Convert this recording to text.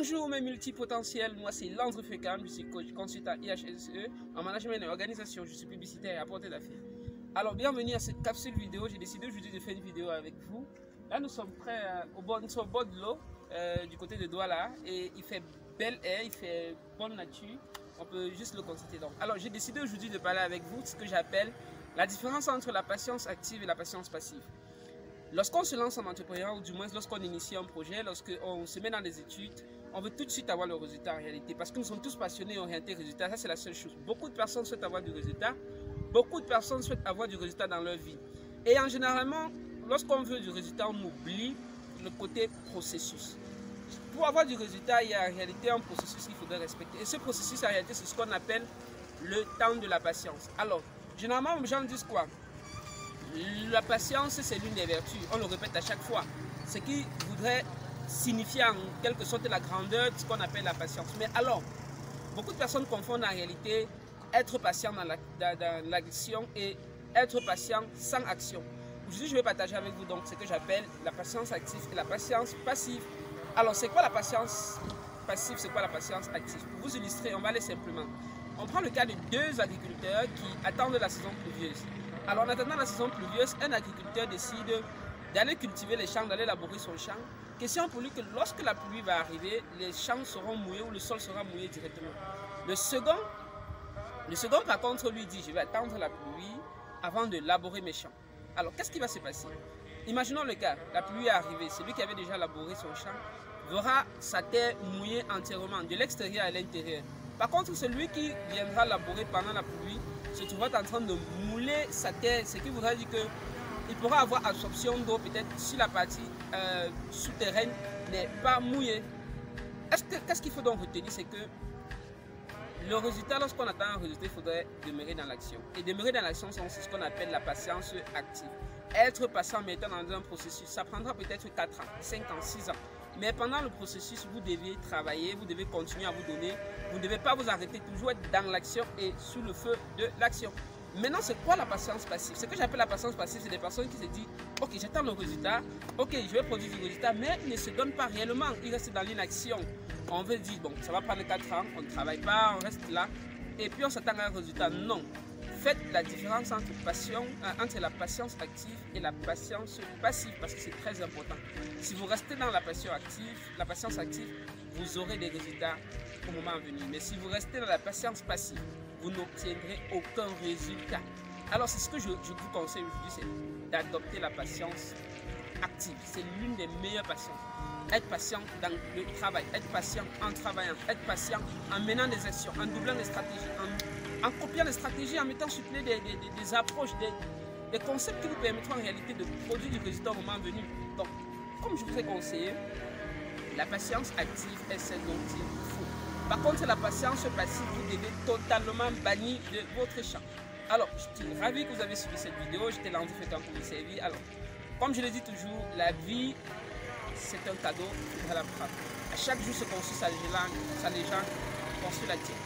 Bonjour mes multipotentiels, moi c'est Landry Fécam, je suis coach consultant IHSE en management et organisation, je suis publicitaire à Porte d'Affaires. Alors bienvenue à cette capsule vidéo, j'ai décidé aujourd'hui de faire une vidéo avec vous. Là nous sommes prêts au bord de l'eau, du côté de Douala, et il fait bel air, il fait bonne nature, on peut juste le constater. Donc, alors j'ai décidé aujourd'hui de parler avec vous de ce que j'appelle la différence entre la patience active et la patience passive. Lorsqu'on se lance en entrepreneuriat, ou du moins lorsqu'on initie un projet, lorsqu'on se met dans des études, on veut tout de suite avoir le résultat en réalité. Parce que nous sommes tous passionnés et orientés résultat, ça c'est la seule chose. Beaucoup de personnes souhaitent avoir du résultat, beaucoup de personnes souhaitent avoir du résultat dans leur vie. Et en généralement, lorsqu'on veut du résultat, on oublie le côté processus. Pour avoir du résultat, il y a en réalité un processus qu'il faudrait respecter. Et ce processus en réalité, c'est ce qu'on appelle le temps de la patience. Alors, généralement, les gens disent quoi? La patience, c'est l'une des vertus. On le répète à chaque fois. Ce qui voudrait signifier en quelque sorte la grandeur de ce qu'on appelle la patience. Mais alors, beaucoup de personnes confondent en réalité être patient dans l'action et être patient sans action. Aujourd'hui, je vais partager avec vous donc ce que j'appelle la patience active et la patience passive. Alors, c'est quoi la patience passive? C'est quoi la patience active? Pour vous illustrer, on va aller simplement. On prend le cas de deux agriculteurs qui attendent la saison pluvieuse. Alors en attendant la saison pluvieuse, un agriculteur décide d'aller cultiver les champs, d'aller labourer son champ. Question pour lui que lorsque la pluie va arriver, les champs seront mouillés ou le sol sera mouillé directement. Le second par contre lui dit, je vais attendre la pluie avant de labourer mes champs. Alors qu'est-ce qui va se passer? Imaginons le cas, la pluie est arrivée, celui qui avait déjà labouré son champ verra sa terre mouillée entièrement, de l'extérieur à l'intérieur. Par contre, celui qui viendra labourer pendant la pluie se trouvera en train de mouler sa terre, ce qui voudrait dire qu'il pourra avoir absorption d'eau peut-être si la partie souterraine n'est pas mouillée. Qu'est-ce qu'il faut donc retenir? C'est que le résultat, lorsqu'on attend un résultat, il faudrait demeurer dans l'action. Et demeurer dans l'action, c'est ce qu'on appelle la patience active. Être patient en mettant dans un processus, ça prendra peut-être 4 ans, 5 ans, 6 ans. Mais pendant le processus, vous devez travailler, vous devez continuer à vous donner. Vous ne devez pas vous arrêter, toujours être dans l'action et sous le feu de l'action. Maintenant, c'est quoi la patience passive? Ce que j'appelle la patience passive, c'est des personnes qui se disent « Ok, j'attends le résultat, ok, je vais produire du résultat », mais ils ne se donnent pas réellement, ils restent dans l'inaction. On veut dire « Bon, ça va prendre 4 ans, on ne travaille pas, on reste là, et puis on s'attend à un résultat ». Non. Faites la différence entre la patience active et la patience passive parce que c'est très important. Si vous restez dans la patience active, vous aurez des résultats au moment venu. Mais si vous restez dans la patience passive, vous n'obtiendrez aucun résultat. Alors c'est ce que je vous conseille aujourd'hui, c'est d'adopter la patience active. C'est l'une des meilleures patiences. Être patient dans le travail, être patient en travaillant, être patient en menant des actions, en doublant les stratégies, en copiant les stratégies, en mettant sur pied des approches, des concepts qui vous permettront en réalité de produire du résultat au moment venu. Donc, comme je vous ai conseillé, la patience active est celle dont il faut. Par contre, la patience passive, vous devez totalement bannir de votre champ. Alors, je suis ravi que vous avez suivi cette vidéo. J'étais là en vous faisant pour vous servir. Alors, comme je le dis toujours, la vie, c'est un cadeau à la frappe. À chaque jour se construit sa légende, construit la tienne.